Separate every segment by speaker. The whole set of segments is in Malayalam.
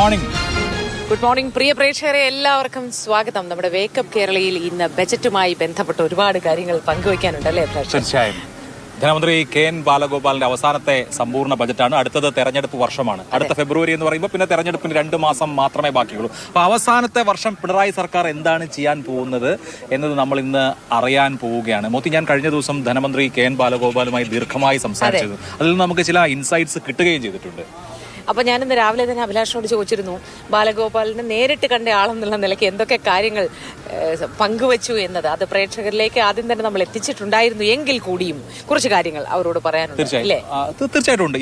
Speaker 1: ഗുഡ് മോർണിംഗ് പ്രിയ പ്രേക്ഷകരെ, എല്ലാവർക്കും സ്വാഗതം. നമ്മുടെ വേക്കപ്പ് കേരളയിൽ ഇന്ന് ബജറ്റുമായി ബന്ധപ്പെട്ട് ഒരുപാട് കാര്യങ്ങൾ പങ്കുവയ്ക്കാനുണ്ട് അല്ലേ?
Speaker 2: തീർച്ചയായും. ധനമന്ത്രി കെ.എൻ. ബാലഗോപാലിന്റെ അവസാനത്തെ സമ്പൂർണ്ണ ബജറ്റാണ്. അടുത്തത് തെരഞ്ഞെടുപ്പ് വർഷമാണ്. അടുത്ത ഫെബ്രുവരി എന്ന് പറയുമ്പോൾ പിന്നെ തെരഞ്ഞെടുപ്പിന് 2 മാസം മാത്രമേ ബാക്കിയുള്ളൂ. അപ്പോൾ അവസാനത്തെ വർഷം പിണറായി സർക്കാർ എന്താണ് ചെയ്യാൻ പോകുന്നത് എന്നത് നമ്മൾ ഇന്ന് അറിയാൻ പോവുകയാണ്. മോത്തി, ഞാൻ കഴിഞ്ഞ ദിവസം ധനമന്ത്രി കെ.എൻ. ബാലഗോപാലുമായി ദീർഘമായി സംസാരിച്ചത്. അതിൽ നിന്ന് നമുക്ക് ചില ഇൻസൈറ്റ്സ് കിട്ടുകയും ചെയ്തിട്ടുണ്ട്.
Speaker 1: അപ്പോൾ ഞാനിന്ന് രാവിലെ തന്നെ അഭിലാഷിനോട് ചോദിച്ചിരുന്നു, ബാലഗോപാലിനെ നേരിട്ട് കണ്ട ആളെന്നുള്ള നിലയ്ക്ക് എന്തൊക്കെ കാര്യങ്ങൾ പങ്കുവച്ചു എന്നത്. അത് പ്രേക്ഷകരിലേക്ക് ആദ്യം തന്നെ നമ്മൾ എത്തിച്ചിട്ടുണ്ടായിരുന്നു എങ്കിൽ കൂടിയും കുറച്ച് കാര്യങ്ങൾ അവരോട് പറയാനുണ്ട്.
Speaker 2: തീർച്ചയായിട്ടും ഉണ്ട്.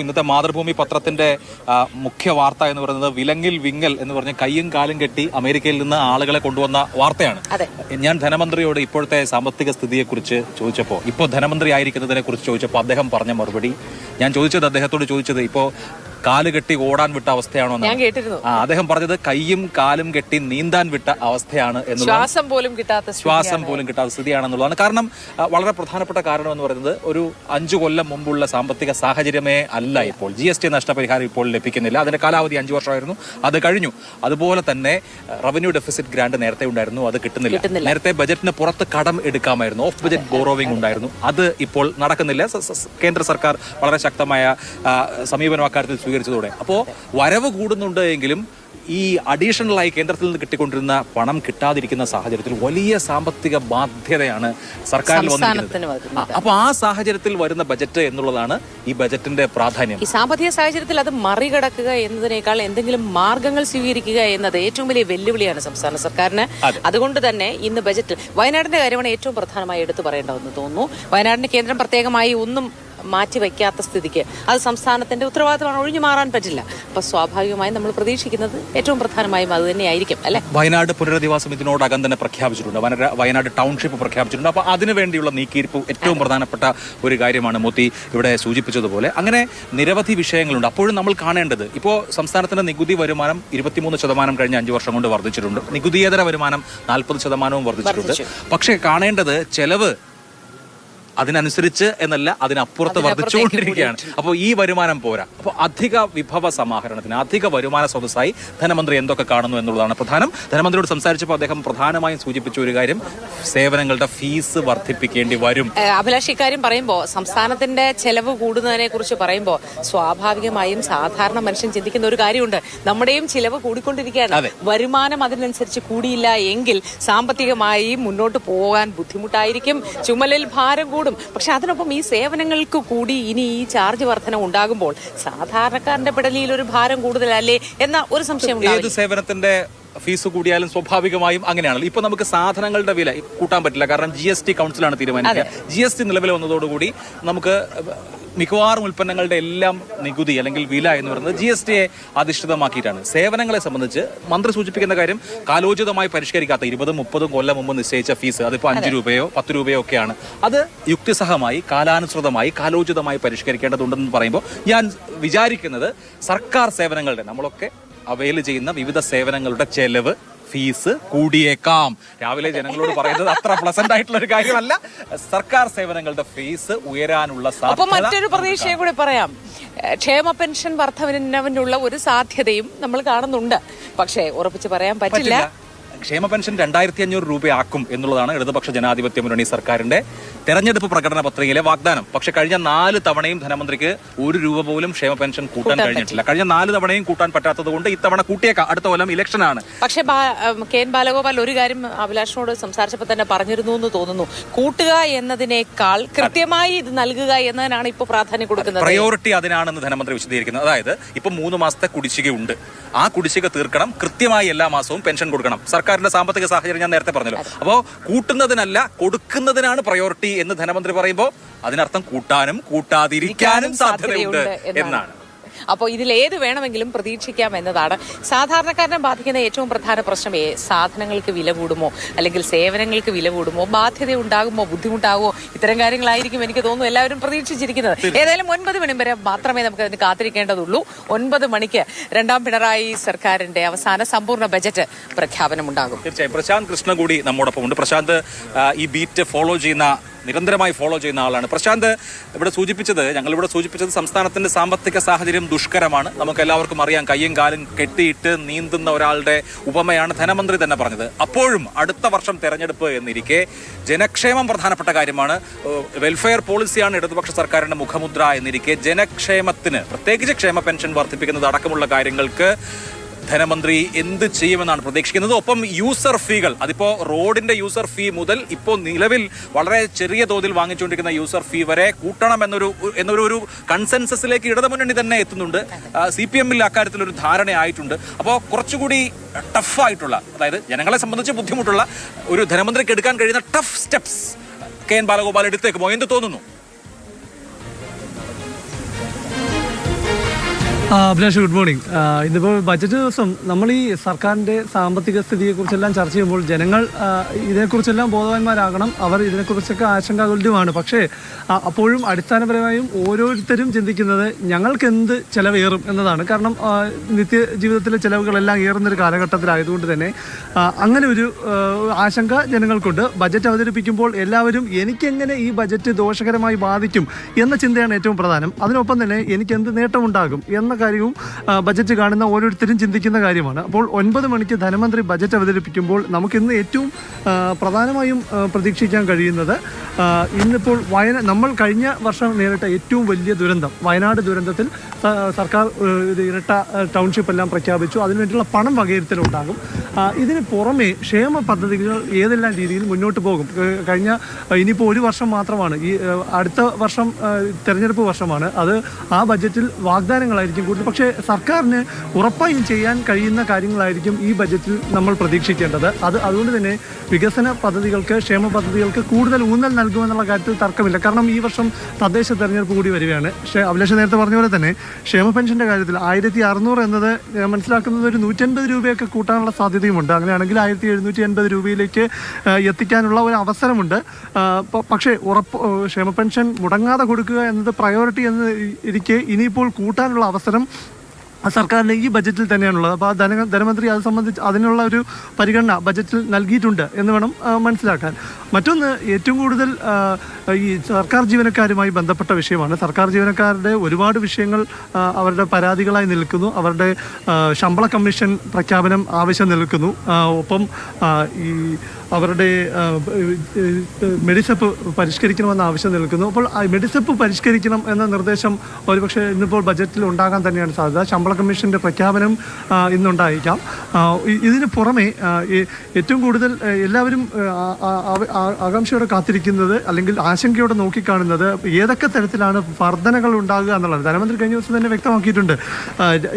Speaker 2: ഇന്നത്തെ മാതൃഭൂമി പത്രത്തിന്റെ മുഖ്യ വാർത്ത എന്ന് പറയുന്നത് വിലങ്ങിൽ വിങ്ങൽ എന്ന് പറഞ്ഞ് കയ്യും കാലും കെട്ടി അമേരിക്കയിൽ നിന്ന് ആളുകളെ കൊണ്ടുവന്ന വാർത്തയാണ്. ഞാൻ ധനമന്ത്രിയോട് ഇപ്പോഴത്തെ സാമ്പത്തിക സ്ഥിതിയെക്കുറിച്ച് ചോദിച്ചപ്പോൾ, ഇപ്പോൾ ധനമന്ത്രി ആയിരിക്കുന്നതിനെ കുറിച്ച് ചോദിച്ചപ്പോൾ അദ്ദേഹം പറഞ്ഞ മറുപടി, ഞാൻ അദ്ദേഹത്തോട് ചോദിച്ചത് ഇപ്പോ കാല് കെട്ടി ഓടാൻ വിട്ട അവസ്ഥയാണോ?
Speaker 1: ഞാൻ കേട്ടിരുന്നു.
Speaker 2: അദ്ദേഹം പറഞ്ഞത് കയ്യും കാലും കെട്ടി നീന്താൻ വിട്ട അവസ്ഥയാണ് എന്നുള്ളത്, ശ്വാസം പോലും കിട്ടാത്ത സ്ഥിതിയാണെന്നുള്ളതാണ്. കാരണം വളരെ പ്രധാനപ്പെട്ട കാരണം എന്ന് പറയുന്നത് ഒരു 5 കൊല്ലം മുമ്പുള്ള സാമ്പത്തിക സാഹചര്യമേ അല്ല ഇപ്പോൾ. GST നഷ്ടപരിഹാരം ഇപ്പോൾ ലഭിക്കുന്നില്ല. അതിന്റെ കാലാവധി 5 വർഷമായിരുന്നു, അത് കഴിഞ്ഞു. അതുപോലെ തന്നെ റവന്യൂ ഡെഫിസിറ്റ് ഗ്രാന്റ് നേരത്തെ ഉണ്ടായിരുന്നു, അത് കിട്ടുന്നില്ല. നേരത്തെ ബജറ്റിന് പുറത്ത് കടം എടുക്കാമായിരുന്നു, ഓഫ് ബജറ്റ് ബോറോവിംഗ് ഉണ്ടായിരുന്നു, അത് ഇപ്പോൾ നടക്കുന്നില്ല. കേന്ദ്ര സർക്കാർ വളരെ ശക്തമായ സമീപനം അക്കാര്യത്തിൽ സ്വീകരിച്ചതോടെ അപ്പോൾ വരവ് കൂടുന്നുണ്ട് എങ്കിലും ഈ അഡീഷണലായി കേന്ദ്രത്തിൽ നിന്ന് കിട്ടിക്കൊണ്ടിരുന്ന പണം കിട്ടാതിരിക്കുന്ന സാഹചര്യത്തിൽ വലിയ സാമ്പത്തിക ബാധ്യതയാണ് സർക്കാരിൽ വന്നിരിക്കുന്നത്. അപ്പൊ ആ സാഹചര്യത്തിൽ വരുന്ന ബജറ്റ് എന്നുള്ളതാണ് ഈ ബജറ്റിന്റെ പ്രാധാന്യം.
Speaker 1: ഈ സാമ്പത്തിക സാഹചര്യത്തിൽ അത് മറികടക്കുക എന്നതിനേക്കാൾ എന്തെങ്കിലും മാർഗങ്ങൾ സ്വീകരിക്കുക എന്നത് ഏറ്റവും വലിയ വെല്ലുവിളിയാണ് സംസ്ഥാന സർക്കാരിന്. അതുകൊണ്ട് തന്നെ ഇന്ന് ബജറ്റിൽ വയനാടിന്റെ കാര്യമാണ് ഏറ്റവും പ്രധാനമായി എടുത്തു പറയേണ്ടതെന്ന് തോന്നുന്നു. വയനാടിന് കേന്ദ്രം പ്രത്യേകമായി ഒന്നും മാറ്റിവെക്കാത്ത സ്ഥിതിക്ക് അത് സംസ്ഥാനത്തിന്റെ ഉത്തരവാദിത്തമാണ്, ഒഴിഞ്ഞു മാറാൻ പറ്റില്ല. അപ്പൊ സ്വാഭാവികമായും നമ്മൾ പ്രതീക്ഷിക്കുന്നത് ഏറ്റവും പ്രധാനമായും അത് തന്നെയായിരിക്കും അല്ലെ?
Speaker 2: വയനാട് പുനരധിവാസം ഇതിനോടകം തന്നെ പ്രഖ്യാപിച്ചിട്ടുണ്ട്, വയനാട് ടൗൺഷിപ്പ് പ്രഖ്യാപിച്ചിട്ടുണ്ട്. അപ്പൊ അതിനുവേണ്ടിയുള്ള നീക്കിയിരിപ്പ് ഏറ്റവും പ്രധാനപ്പെട്ട ഒരു കാര്യമാണ് മോത്തി ഇവിടെ സൂചിപ്പിച്ചതുപോലെ. അങ്ങനെ നിരവധി വിഷയങ്ങളുണ്ട്. അപ്പോഴും നമ്മൾ കാണേണ്ടത്, ഇപ്പോൾ സംസ്ഥാനത്തിന്റെ നികുതി വരുമാനം 23% കഴിഞ്ഞ 5 വർഷം കൊണ്ട് വർദ്ധിച്ചിട്ടുണ്ട്. നികുതിയേതര വരുമാനം 40% വർദ്ധിച്ചിട്ടുണ്ട്. പക്ഷേ കാണേണ്ടത് ചെലവ് അതിനനുസരിച്ച് എന്നല്ല, അതിനപ്പുറത്ത് വർദ്ധിച്ചുകൊണ്ടിരിക്കുകയാണ്. അപ്പോൾ ഈ വരുമാനം പോരാ. അപ്പോൾ അധിക വിഭവ സമാഹരണത്തിന്, അധിക വരുമാന സ്രോതസ്സായി ധനമന്ത്രി എന്തൊക്കെ കാണുന്നു എന്നുള്ളതാണ് പ്രധാനം. ധനമന്ത്രിയോട് സംസാരിച്ചപ്പോൾ അദ്ദേഹം പ്രധാനമായും സൂചിപ്പിച്ച ഒരു കാര്യം, സേവനങ്ങളുടെ ഫീസ് വർദ്ധിപ്പിക്കേണ്ടി വരും.
Speaker 1: അഭിലാഷ്, ഇക്കാര്യം പറയുമ്പോൾ സംസ്ഥാനത്തിന്റെ ചെലവ് കൂടുന്നതിനെ കുറിച്ച് പറയുമ്പോൾ സ്വാഭാവികമായും സാധാരണ മനുഷ്യൻ ചിന്തിക്കുന്ന ഒരു കാര്യമുണ്ട്, നമ്മുടെയും ചിലവ് കൂടിക്കൊണ്ടിരിക്കുകയാണ്. വരുമാനം അതിനനുസരിച്ച് കൂടിയില്ല എങ്കിൽ സാമ്പത്തികമായി മുന്നോട്ട് പോകാൻ ബുദ്ധിമുട്ടായിരിക്കും, ചുമലിൽ ഭാരം കൂടും. പക്ഷെ അതിനൊപ്പം ഈ സേവനങ്ങൾക്ക് കൂടി ഇനി ഈ ചാർജ് വർധന ഉണ്ടാകുമ്പോൾ സാധാരണക്കാരന്റെ പിടലിയിൽ ഒരു ഭാരം കൂടുതലല്ലേ എന്ന ഒരു സംശയം.
Speaker 2: ഏത് സേവനത്തിന്റെ ഫീസ് കൂടിയാലും സ്വാഭാവികമായും അങ്ങനെയാണല്ലോ. ഇപ്പൊ നമുക്ക് സാധനങ്ങളുടെ വില കൂട്ടാൻ പറ്റില്ല, കാരണം GST കൗൺസിലാണ് തീരുമാനിക്കുക. GST നിലവിൽ വന്നതോടുകൂടി നമുക്ക് മിക്കവാറും ഉൽപ്പന്നങ്ങളുടെ എല്ലാം നികുതി അല്ലെങ്കിൽ വില എന്ന് പറയുന്നത് GSTയെ അധിഷ്ഠിതമാക്കിയിട്ടാണ്. സേവനങ്ങളെ സംബന്ധിച്ച് മന്ത്രി സൂചിപ്പിക്കുന്ന കാര്യം, കാലോചിതമായി പരിഷ്കരിക്കാത്ത 20-30 കൊല്ലം മുമ്പ് നിശ്ചയിച്ച ഫീസ് അതിപ്പോൾ 5 രൂപയോ 10 രൂപയോ ഒക്കെയാണ്. അത് യുക്തിസഹമായി കാലാനുസൃതമായി കാലോചിതമായി പരിഷ്കരിക്കേണ്ടതുണ്ടെന്ന് പറയുമ്പോൾ ഞാൻ വിചാരിക്കുന്നത് സർക്കാർ സേവനങ്ങളുടെ, നമ്മളൊക്കെ അവൈൽ ചെയ്യുന്ന വിവിധ സേവനങ്ങളുടെ ചെലവ്, ഫീസ് കൂടിയേക്കാം. രാവിലെ ജനങ്ങളോട് പറയുന്നത് അത്ര പ്ലസന്റ് ആയിട്ടുള്ള ഒരു കാര്യമല്ല. സർക്കാർ സേവനങ്ങളുടെ ഫീസ് ഉയരാനുള്ള സാധ്യത.
Speaker 1: മറ്റൊരു പ്രതീക്ഷയെ കൂടി പറയാം, ക്ഷേമ പെൻഷൻ വർധനവിനുള്ള ഒരു സാധ്യതയും നമ്മൾ കാണുന്നുണ്ട്. പക്ഷേ ഉറപ്പിച്ച് പറയാൻ പറ്റില്ല.
Speaker 2: ക്ഷേമ പെൻഷൻ 2500 രൂപയാക്കും എന്നുള്ളതാണ് ഇടതുപക്ഷ ജനാധിപത്യ മുന്നണി സർക്കാരിന്റെ തെരഞ്ഞെടുപ്പ് പ്രകടന പത്രികയിലെ വാഗ്ദാനം. പക്ഷെ കഴിഞ്ഞ 4 തവണയും ധനമന്ത്രിക്ക് 1 രൂപ പോലും ക്ഷേമ പെൻഷൻ കൂട്ടാൻ കഴിഞ്ഞിട്ടില്ല. കഴിഞ്ഞ 4 തവണയും കൂട്ടാൻ പറ്റാത്തത് കൊണ്ട് ഇത്തവണ കൂട്ടിയേക്കാം, അടുത്ത കൊല്ലം ഇലക്ഷനാണ്.
Speaker 1: പക്ഷെ കെ.എൻ. ബാലഗോപാൽ ഒരു കാര്യം അഭിലാഷിനോട് സംസാരിച്ചപ്പോൾ തന്നെ പറഞ്ഞിരുന്നു എന്ന് തോന്നുന്നു, കൂട്ടുക എന്നതിനേക്കാൾ കൃത്യമായി ഇത് നൽകുക എന്നതിനാണ് ഇപ്പോൾ പ്രാധാന്യം കൊടുക്കുന്നത്.
Speaker 2: പ്രയോറിറ്റി അതിനാണെന്ന് ധനമന്ത്രി വിശദീകരിക്കുന്നത്. അതായത് ഇപ്പൊ 3 മാസത്തെ കുടിശ്ശികയുണ്ട്, ആ കുടിശ്ശിക തീർക്കണം, കൃത്യമായി എല്ലാ മാസവും പെൻഷൻ കൊടുക്കണം. സർക്കാരിന്റെ സാമ്പത്തിക സാഹചര്യം ഞാൻ നേരത്തെ പറഞ്ഞല്ലോ. അപ്പോൾ കൂട്ടുന്നതിനല്ല കൊടുക്കുന്നതിനാണ് പ്രയോറിറ്റി എന്ന് ധനമന്ത്രി പറയുമ്പോൾ അതിനർത്ഥം കൂട്ടാനും കൂട്ടാതിരിക്കാനും സാധ്യതയുണ്ട് എന്നാണ്.
Speaker 1: അപ്പോൾ ഇതിലേത് വേണമെങ്കിലും പ്രതീക്ഷിക്കാം എന്നതാണ്. സാധാരണക്കാരനെ ബാധിക്കുന്ന ഏറ്റവും പ്രധാന പ്രശ്നം സാധനങ്ങൾക്ക് വില കൂടുമോ അല്ലെങ്കിൽ സേവനങ്ങൾക്ക് വില കൂടുമോ, ബാധ്യത ഉണ്ടാകുമോ, ബുദ്ധിമുട്ടാകുമോ, ഇത്തരം കാര്യങ്ങളായിരിക്കും എനിക്ക് തോന്നുന്നു എല്ലാവരും പ്രതീക്ഷിച്ചിരിക്കുന്നത്. ഏതായാലും 9 മണി വരെ മാത്രമേ നമുക്ക് അതിന് കാത്തിരിക്കേണ്ടതുള്ളൂ. 9 മണിക്ക് 2ാം പിണറായി സർക്കാരിന്റെ അവസാന സമ്പൂർണ്ണ ബജറ്റ് പ്രഖ്യാപനമുണ്ടാകും.
Speaker 2: തീർച്ചയായും. പ്രശാന്ത് കൃഷ്ണ കൂടി നമ്മോടൊപ്പം ഉണ്ട്. പ്രശാന്ത്, ഈ ബീറ്റ് ഫോളോ ചെയ്യുന്ന നിരന്തരമായി ഫോളോ ചെയ്യുന്ന ആളാണ്. പ്രശാന്ത് ഞങ്ങളിവിടെ സൂചിപ്പിച്ചത് സംസ്ഥാനത്തിന്റെ സാമ്പത്തിക സാഹചര്യം ദുഷ്കരമാണ്. നമുക്ക് എല്ലാവർക്കും അറിയാം, കയ്യും കാലും കെട്ടിയിട്ട് നീന്തുന്ന ഒരാളുടെ ഉപമയാണ് ധനമന്ത്രി തന്നെ പറഞ്ഞത്. അപ്പോഴും അടുത്ത വർഷം തെരഞ്ഞെടുപ്പ് എന്നിരിക്കെ ജനക്ഷേമം പ്രധാനപ്പെട്ട കാര്യമാണ്, വെൽഫെയർ പോളിസിയാണ് ഇടതുപക്ഷ സർക്കാരിന്റെ മുഖമുദ്ര എന്നിരിക്കെ ജനക്ഷേമത്തിന്, പ്രത്യേകിച്ച് ക്ഷേമ പെൻഷൻ വർദ്ധിപ്പിക്കുന്നത് അടക്കമുള്ള കാര്യങ്ങൾക്ക് ധനമന്ത്രി എന്ത് ചെയ്യുമെന്നാണ് പ്രതീക്ഷിക്കുന്നത്. ഒപ്പം യൂസർ ഫീകൾ, അതിപ്പോ റോഡിന്റെ യൂസർ ഫീ മുതൽ ഇപ്പോൾ നിലവിൽ വളരെ ചെറിയ തോതിൽ വാങ്ങിച്ചുകൊണ്ടിരിക്കുന്ന യൂസർ ഫീ വരെ കൂട്ടണം എന്നൊരു കൺസെൻസസിലേക്ക് ഇടതുമുന്നണി തന്നെ എത്തുന്നുണ്ട്. CPM-ൽ അക്കാര്യത്തിലൊരു ധാരണയായിട്ടുണ്ട്. അപ്പോൾ കുറച്ചുകൂടി ടഫായിട്ടുള്ള, അതായത് ജനങ്ങളെ സംബന്ധിച്ച് ബുദ്ധിമുട്ടുള്ള ഒരു ധനമന്ത്രിക്ക് എടുക്കാൻ കഴിയുന്ന ടഫ് സ്റ്റെപ്സ് KN ബാലഗോപാൽ എടുത്തേക്കുമോ? എന്ത് തോന്നുന്നു?
Speaker 3: Abhilash, good morning. ഇന്നിപ്പോൾ ബജറ്റ് ദിവസം നമ്മൾ ഈ സർക്കാരിൻ്റെ സാമ്പത്തിക സ്ഥിതിയെക്കുറിച്ചെല്ലാം ചർച്ച ചെയ്യുമ്പോൾ ജനങ്ങൾ ഇതിനെക്കുറിച്ചെല്ലാം ബോധവാന്മാരാകണം. അവർ ഇതിനെക്കുറിച്ചൊക്കെ ആശങ്കാകുലരുമാണ്. പക്ഷേ അപ്പോഴും അടിസ്ഥാനപരമായും ഓരോരുത്തരും ചിന്തിക്കുന്നത് ഞങ്ങൾക്ക് എന്ത് ചിലവേറും എന്നതാണ്. കാരണം നിത്യജീവിതത്തിലെ ചിലവുകളെല്ലാം ഏറുന്നൊരു കാലഘട്ടത്തിലായതുകൊണ്ട് തന്നെ അങ്ങനെ ഒരു ആശങ്ക ജനങ്ങൾക്കുണ്ട്. ബജറ്റ് അവതരിപ്പിക്കുമ്പോൾ എല്ലാവരും എനിക്കെങ്ങനെ ഈ ബജറ്റ് ദോഷകരമായി ബാധിക്കും എന്ന ചിന്തയാണ് ഏറ്റവും പ്രധാനം. അതിനൊപ്പം തന്നെ എനിക്ക് എന്ത് നേട്ടമുണ്ടാകും എന്ന കാര്യവും ബജറ്റ് കാണുന്ന ഓരോരുത്തരും ചിന്തിക്കുന്ന കാര്യമാണ്. അപ്പോൾ 9 മണിക്ക് ധനമന്ത്രി ബജറ്റ് അവതരിപ്പിക്കുമ്പോൾ നമുക്കിന്ന് ഏറ്റവും പ്രധാനമായും പ്രതീക്ഷിക്കാൻ കഴിയുന്നത്, ഇന്നിപ്പോൾ നമ്മൾ കഴിഞ്ഞ വർഷം നേരിട്ട ഏറ്റവും വലിയ ദുരന്തം, വയനാട് ദുരന്തത്തിൽ സർക്കാർ ഇരട്ട ടൗൺഷിപ്പ് എല്ലാം പ്രഖ്യാപിച്ചു. അതിനുവേണ്ടിയുള്ള പണം വകയിരുത്തലുണ്ടാകും. ഇതിന് പുറമെ ക്ഷേമ പദ്ധതികൾ ഏതെല്ലാം രീതിയിൽ മുന്നോട്ട് പോകും. ഇനിയിപ്പോൾ ഒരു വർഷം മാത്രമാണ്, ഈ അടുത്ത വർഷം തെരഞ്ഞെടുപ്പ് വർഷമാണ്. അത് ആ ബജറ്റിൽ വാഗ്ദാനങ്ങളായിരിക്കും കൂടുതൽ. പക്ഷേ സർക്കാരിന് ഉറപ്പായും ചെയ്യാൻ കഴിയുന്ന കാര്യങ്ങളായിരിക്കും ഈ ബജറ്റിൽ നമ്മൾ പ്രതീക്ഷിക്കേണ്ടത്. അതുകൊണ്ട് തന്നെ വികസന പദ്ധതികൾക്ക്, ക്ഷേമ പദ്ധതികൾക്ക് കൂടുതൽ ഊന്നൽ നൽകുമെന്നുള്ള കാര്യത്തിൽ തർക്കമില്ല. കാരണം ഈ വർഷം തദ്ദേശ തെരഞ്ഞെടുപ്പ് കൂടി വരികയാണ്. അഭിലാഷ് നേരത്തെ പറഞ്ഞ പോലെ തന്നെ ക്ഷേമ പെൻഷൻ്റെ കാര്യത്തിൽ 1600 എന്നത് മനസ്സിലാക്കുന്നത് ഒരു 150 രൂപയൊക്കെ കൂട്ടാനുള്ള സാധ്യതയുമുണ്ട്. അങ്ങനെയാണെങ്കിൽ 1780 രൂപയിലേക്ക് എത്തിക്കാനുള്ള ഒരു അവസരമുണ്ട്. പക്ഷേ ക്ഷേമ പെൻഷൻ മുടങ്ങാതെ കൊടുക്കുക എന്നത് പ്രയോറിറ്റി എന്ന് ഇരിക്കെ ഇനിയിപ്പോൾ കൂട്ടാനുള്ള അവസരം സർക്കാരിന് ഈ ബജറ്റിൽ തന്നെയാണുള്ളത്. അപ്പോൾ ധനമന്ത്രി അത് സംബന്ധിച്ച് അതിനുള്ള ഒരു പരിഗണന ബജറ്റിൽ നൽകിയിട്ടുണ്ട് എന്ന് വേണം മനസ്സിലാക്കാൻ. മറ്റൊന്ന്, ഏറ്റവും കൂടുതൽ ഈ സർക്കാർ ജീവനക്കാരുമായി ബന്ധപ്പെട്ട വിഷയമാണ്. സർക്കാർ ജീവനക്കാരുടെ ഒരുപാട് വിഷയങ്ങൾ അവരുടെ പരാതികളായി നിൽക്കുന്നു. അവരുടെ ശമ്പള കമ്മീഷൻ പ്രഖ്യാപനം ആവശ്യം നിൽക്കുന്നു. ഒപ്പം ഈ അവരുടെ മെഡിസെപ്പ് പരിഷ്കരിക്കണമെന്ന ആവശ്യം നിൽക്കുന്നു. അപ്പോൾ മെഡിസെപ്പ് പരിഷ്കരിക്കണം എന്ന നിർദ്ദേശം ഒരുപക്ഷെ ഇന്നിപ്പോൾ ബജറ്റിൽ ഉണ്ടാകാൻ തന്നെയാണ് സാധ്യത. ശമ്പള കമ്മീഷൻ്റെ പ്രഖ്യാപനം ഇന്നുണ്ടായിരിക്കാം. ഇതിന് പുറമെ ഏറ്റവും കൂടുതൽ എല്ലാവരും ആകാംക്ഷയോടെ കാത്തിരിക്കുന്നത്, അല്ലെങ്കിൽ ആശങ്കയോടെ നോക്കിക്കാണുന്നത്, ഏതൊക്കെ തരത്തിലാണ് വർധനകൾ ഉണ്ടാകുക എന്നുള്ളത്. ധനമന്ത്രി കഴിഞ്ഞ ദിവസം തന്നെ വ്യക്തമാക്കിയിട്ടുണ്ട്.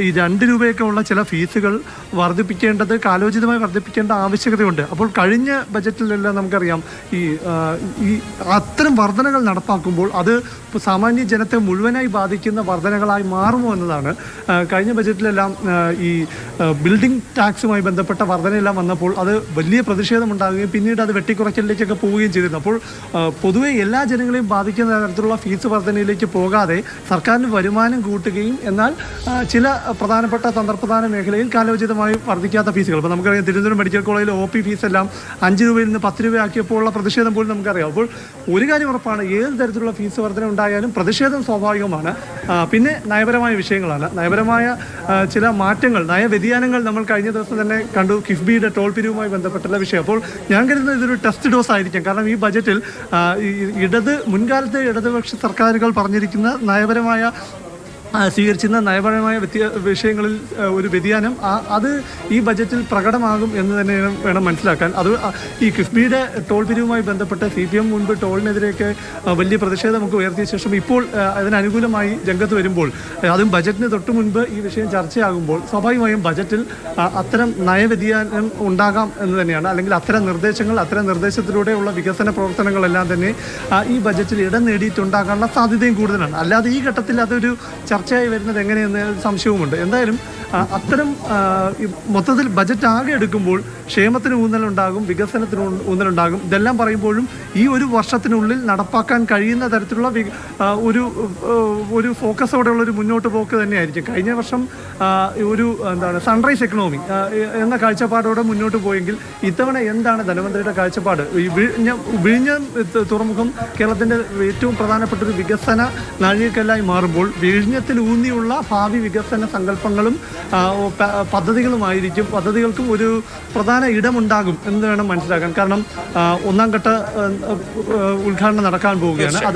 Speaker 3: ഈ 2 രൂപയൊക്കെ ഉള്ള ചില ഫീസുകൾ വർദ്ധിപ്പിക്കേണ്ടത്, കാലോചിതമായി വർദ്ധിപ്പിക്കേണ്ട ആവശ്യകതയുണ്ട്. അപ്പോൾ കഴിഞ്ഞ ബജറ്റിലെല്ലാം നമുക്കറിയാം, ഈ അത്തരം വർധനകൾ നടപ്പാക്കുമ്പോൾ അത് സാമാന്യ ജനത്തെ മുഴുവനായി ബാധിക്കുന്ന വർധനകളായി മാറുമോ എന്നതാണ്. കഴിഞ്ഞ ബജറ്റിലെല്ലാം ഈ ബിൽഡിംഗ് ടാക്സുമായി ബന്ധപ്പെട്ട വർധനയെല്ലാം വന്നപ്പോൾ അത് വലിയ പ്രതിഷേധമുണ്ടാകുകയും പിന്നീട് അത് വെട്ടിക്കുറയ്ക്കലിലേക്കൊക്കെ പോവുകയും ചെയ്തിരുന്നു. അപ്പോൾ പൊതുവെ എല്ലാ ജനങ്ങളെയും ബാധിക്കുന്ന തരത്തിലുള്ള ഫീസ് വർധനയിലേക്ക് പോകാതെ സർക്കാരിന് വരുമാനം കൂട്ടുകയും എന്നാൽ ചില പ്രധാനപ്പെട്ട തന്ത്രപ്രധാന മേഖലയിൽ കാലോചിതമായി വർദ്ധിക്കാത്ത ഫീസുകൾ, ഇപ്പോൾ നമുക്കറിയാം തിരുവനന്തപുരം മെഡിക്കൽ കോളേജിലെ OP ഫീസ് എല്ലാം 5 രൂപയിൽ നിന്ന് 10 രൂപയാക്കിയപ്പോൾ ഉള്ള പ്രതിഷേധം പോലും നമുക്കറിയാം. അപ്പോൾ ഒരു കാര്യം ഉറപ്പാണ്, ഏത് തരത്തിലുള്ള ഫീസ് വർധന ഉണ്ടായാലും പ്രതിഷേധം സ്വാഭാവികമാണ്. പിന്നെ നയപരമായ വിഷയങ്ങളാണ്. നയപരമായ ചില മാറ്റങ്ങൾ, നയവ്യതിയാനങ്ങൾ നമ്മൾ കഴിഞ്ഞ ദിവസം തന്നെ കണ്ടു. കിഫ്ബിയുടെ ടോൾ പിരിവുമായി ബന്ധപ്പെട്ടുള്ള വിഷയം. അപ്പോൾ ഞാൻ കരുതുന്നത് ഇതൊരു ടെസ്റ്റ് ഡോസ് ആയിരിക്കും. കാരണം ഈ ബജറ്റിൽ മുൻകാലത്തെ ഇടതുപക്ഷ സർക്കാരുകൾ പറഞ്ഞിരിക്കുന്ന സ്വീകരിച്ചിരുന്ന നയപരമായ വിഷയങ്ങളിൽ ഒരു വ്യതിയാനം അത് ഈ ബജറ്റിൽ പ്രകടമാകും എന്ന് തന്നെ വേണം മനസ്സിലാക്കാൻ. അത് ഈ കിഫ്ബിയുടെ ടോൾ പിരിവുമായി ബന്ധപ്പെട്ട് CPM മുൻപ് ടോളിനെതിരെയൊക്കെ വലിയ പ്രതിഷേധം നമുക്ക് ഉയർത്തിയ ശേഷം ഇപ്പോൾ അതിനനുകൂലമായി രംഗത്ത് വരുമ്പോൾ, അതും ബജറ്റിന് തൊട്ട് മുൻപ് ഈ വിഷയം ചർച്ചയാകുമ്പോൾ സ്വാഭാവികമായും ബജറ്റിൽ അത്തരം നയവ്യതിയാനം ഉണ്ടാകാം എന്ന് തന്നെയാണ്. അല്ലെങ്കിൽ അത്തരം നിർദ്ദേശത്തിലൂടെയുള്ള വികസന പ്രവർത്തനങ്ങളെല്ലാം തന്നെ ഈ ബജറ്റിൽ ഇടം നേടിയിട്ടുണ്ടാകാനുള്ള സാധ്യതയും കൂടുതലാണ്. അല്ലാതെ ഈ ഘട്ടത്തിൽ അതൊരു ചർച്ച ചർച്ചയായി വരുന്നത് എങ്ങനെയെന്ന് സംശയവുമുണ്ട്. എന്തായാലും അത്തരം മൊത്തത്തിൽ ബജറ്റ് ആകെ എടുക്കുമ്പോൾ ക്ഷേമത്തിന് ഊന്നലുണ്ടാകും, വികസനത്തിന് ഊന്നലുണ്ടാകും. ഇതെല്ലാം പറയുമ്പോഴും ഈ ഒരു വർഷത്തിനുള്ളിൽ നടപ്പാക്കാൻ കഴിയുന്ന തരത്തിലുള്ള ഒരു ഫോക്കസോടെയുള്ളൊരു മുന്നോട്ട് പോക്ക് തന്നെയായിരിക്കും. കഴിഞ്ഞ വർഷം സൺറൈസ് എക്കണോമി എന്ന കാഴ്ചപ്പാടോടെ മുന്നോട്ട് പോയെങ്കിൽ ഇത്തവണ എന്താണ് ധനമന്ത്രിയുടെ കാഴ്ചപ്പാട്? ഈ വിഴിഞ്ഞം തുറമുഖം കേരളത്തിൻ്റെ ഏറ്റവും പ്രധാനപ്പെട്ട ഒരു വികസന നാഴികക്കല്ലായി മാറുമ്പോൾ വിഴിഞ്ഞത്തിൽ ഊന്നിയുള്ള ഭാവി വികസന സങ്കല്പങ്ങളും പദ്ധതികൾക്കും ഒരു പ്രധാന ഇടമുണ്ടാകും എന്ന് വേണം മനസ്സിലാക്കാൻ. കാരണം ഒന്നാം ഘട്ട ഉദ്ഘാടനം നടക്കാൻ പോവുകയാണ്. അത്